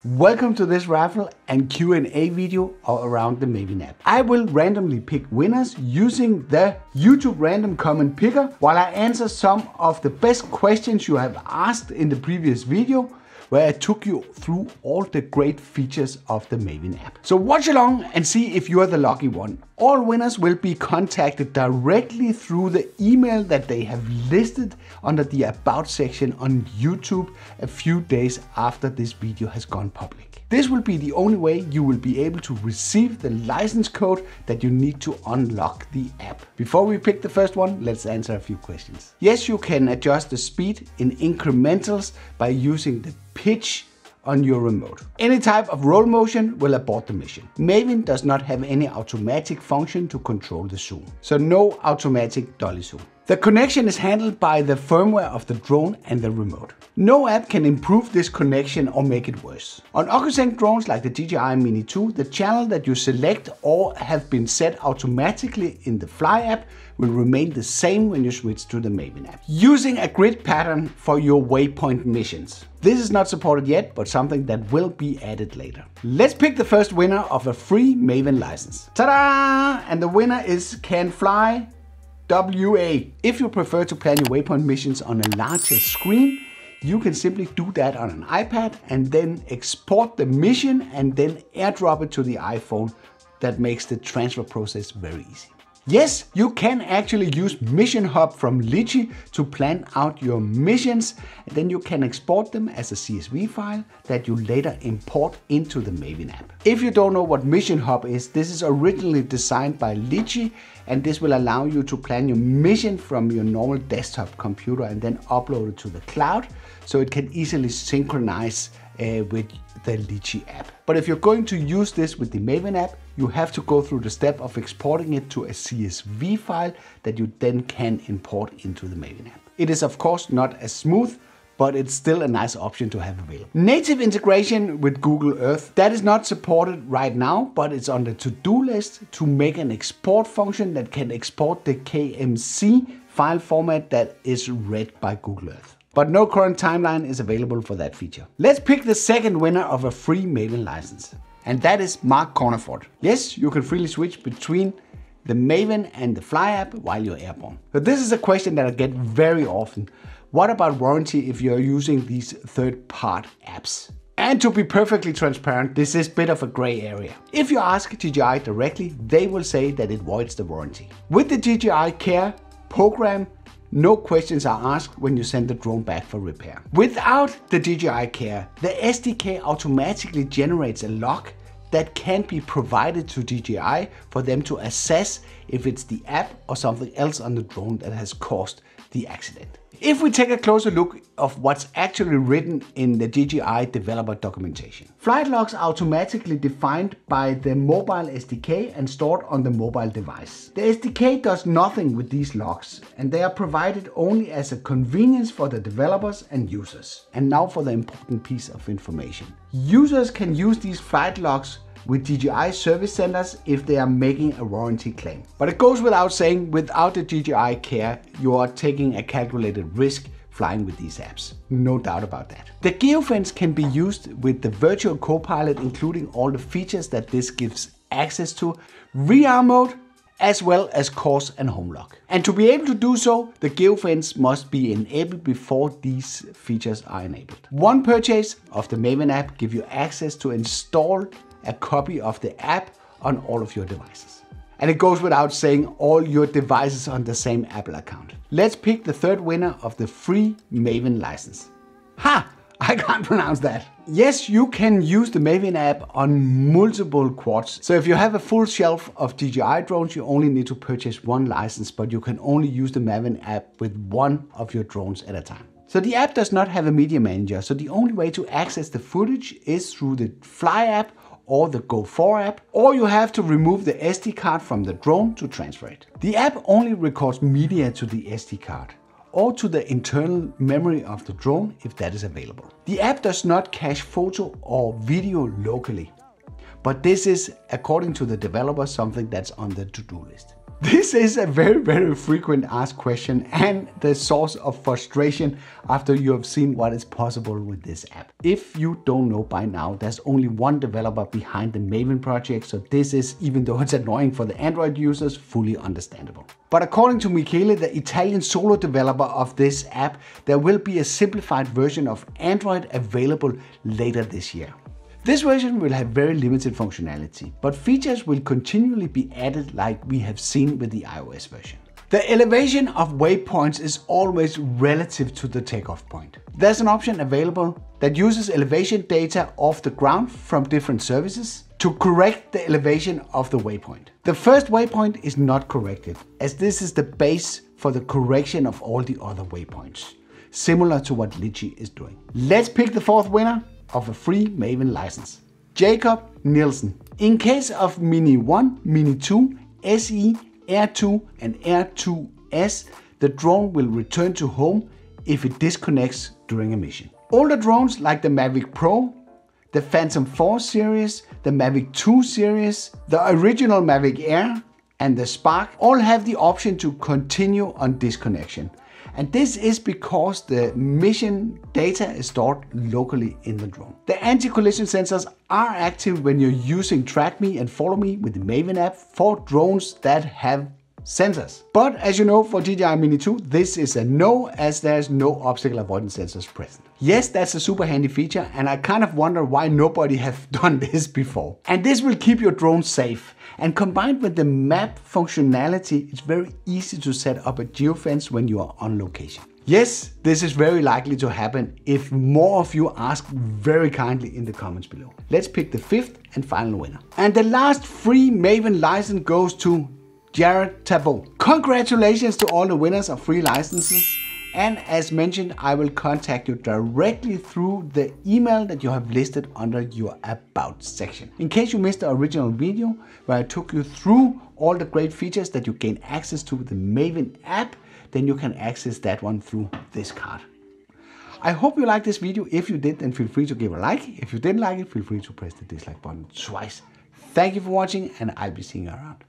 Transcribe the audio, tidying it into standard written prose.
Welcome to this raffle and Q&A video around the Maven app. I will randomly pick winners using the YouTube random comment picker while I answer some of the best questions you have asked in the previous video, where I took you through all the great features of the Maven app. So watch along and see if you are the lucky one. All winners will be contacted directly through the email that they have listed under the About section on YouTube a few days after this video has gone public. This will be the only way you will be able to receive the license code that you need to unlock the app. Before we pick the first one, let's answer a few questions. Yes, you can adjust the speed in incrementals by using the pitch on your remote. Any type of roll motion will abort the mission. Maven does not have any automatic function to control the zoom, so no automatic dolly zoom. The connection is handled by the firmware of the drone and the remote. No app can improve this connection or make it worse. On OcuSync drones like the DJI Mini 2, the channel that you select or have been set automatically in the Fly app will remain the same when you switch to the Maven app. Using a grid pattern for your waypoint missions. This is not supported yet, but something that will be added later. Let's pick the first winner of a free Maven license. Ta-da! And the winner is Can Fly WA. If you prefer to plan your waypoint missions on a larger screen, you can simply do that on an iPad and then export the mission and then airdrop it to the iPhone. That makes the transfer process very easy. Yes, you can actually use Mission Hub from Litchi to plan out your missions, and then you can export them as a CSV file that you later import into the Maven app. If you don't know what Mission Hub is, this is originally designed by Litchi, and this will allow you to plan your mission from your normal desktop computer and then upload it to the cloud, so it can easily synchronize with the Litchi app. But if you're going to use this with the Maven app, you have to go through the step of exporting it to a CSV file that you then can import into the Maven app. It is of course not as smooth, but it's still a nice option to have available. Native integration with Google Earth, that is not supported right now, but it's on the to-do list to make an export function that can export the KMC file format that is read by Google Earth. But no current timeline is available for that feature. Let's pick the second winner of a free Maven license. And that is Mark Cornerford. Yes, you can freely switch between the Maven and the Fly app while you're airborne. But this is a question that I get very often. What about warranty if you're using these third-party apps? And to be perfectly transparent, this is a bit of a gray area. If you ask DJI directly, they will say that it voids the warranty. With the DJI Care program, no questions are asked when you send the drone back for repair. Without the DJI Care, the SDK automatically generates a log that can be provided to DJI for them to assess if it's the app or something else on the drone that has caused the accident. If we take a closer look of what's actually written in the DJI developer documentation. Flight logs are automatically defined by the mobile SDK and stored on the mobile device. The SDK does nothing with these logs, and they are provided only as a convenience for the developers and users. And now for the important piece of information. Users can use these flight logs with DJI service centers if they are making a warranty claim. But it goes without saying, without the DJI Care, you are taking a calculated risk flying with these apps. No doubt about that. The geofence can be used with the virtual co-pilot, including all the features that this gives access to, rearm mode, as well as course and home lock. And to be able to do so, the geofence must be enabled before these features are enabled. One purchase of the Maven app gives you access to install a copy of the app on all of your devices. And it goes without saying, all your devices on the same Apple account. Let's pick the third winner of the free Maven license. Ha! I can't pronounce that. Yes, you can use the Maven app on multiple quads. So if you have a full shelf of DJI drones, you only need to purchase one license, but you can only use the Maven app with one of your drones at a time. So the app does not have a media manager, so the only way to access the footage is through the Fly app or the Go4 app, or you have to remove the SD card from the drone to transfer it. The app only records media to the SD card or to the internal memory of the drone if that is available. The app does not cache photo or video locally, but this is, according to the developer, something that's on the to-do list. This is a very frequent asked question and the source of frustration after you have seen what is possible with this app. If you don't know by now, there's only one developer behind the Maven project, so this is, even though it's annoying for the Android users, fully understandable. But according to Michele, the Italian solo developer of this app, there will be a simplified version of Android available later this year. This version will have very limited functionality, but features will continually be added like we have seen with the iOS version. The elevation of waypoints is always relative to the takeoff point. There's an option available that uses elevation data off the ground from different services to correct the elevation of the waypoint. The first waypoint is not corrected, as this is the base for the correction of all the other waypoints, similar to what Litchi is doing. Let's pick the fourth winner of a free Maven license. Jacob Nielsen. In case of Mini 1, Mini 2, SE, Air 2 and Air 2S, the drone will return to home if it disconnects during a mission. Older drones like the Mavic Pro, the Phantom 4 series, the Mavic 2 series, the original Mavic Air and the Spark all have the option to continue on disconnection. And this is because the mission data is stored locally in the drone. The anti-collision sensors are active when you're using Track Me and Follow Me with the Maven app for drones that have sensors. But as you know, for DJI Mini 2, this is a no, as there's no obstacle avoidance sensors present. Yes, that's a super handy feature, and I kind of wonder why nobody have done this before. And this will keep your drone safe. And combined with the map functionality, it's very easy to set up a geofence when you are on location. Yes, this is very likely to happen if more of you ask very kindly in the comments below. Let's pick the fifth and final winner. And the last free Maven license goes to Jared Tabot. Congratulations to all the winners of free licenses. And as mentioned, I will contact you directly through the email that you have listed under your About section. In case you missed the original video where I took you through all the great features that you gain access to with the Maven app, then you can access that one through this card. I hope you liked this video. If you did, then feel free to give a like. If you didn't like it, feel free to press the dislike button twice. Thank you for watching, and I'll be seeing you around.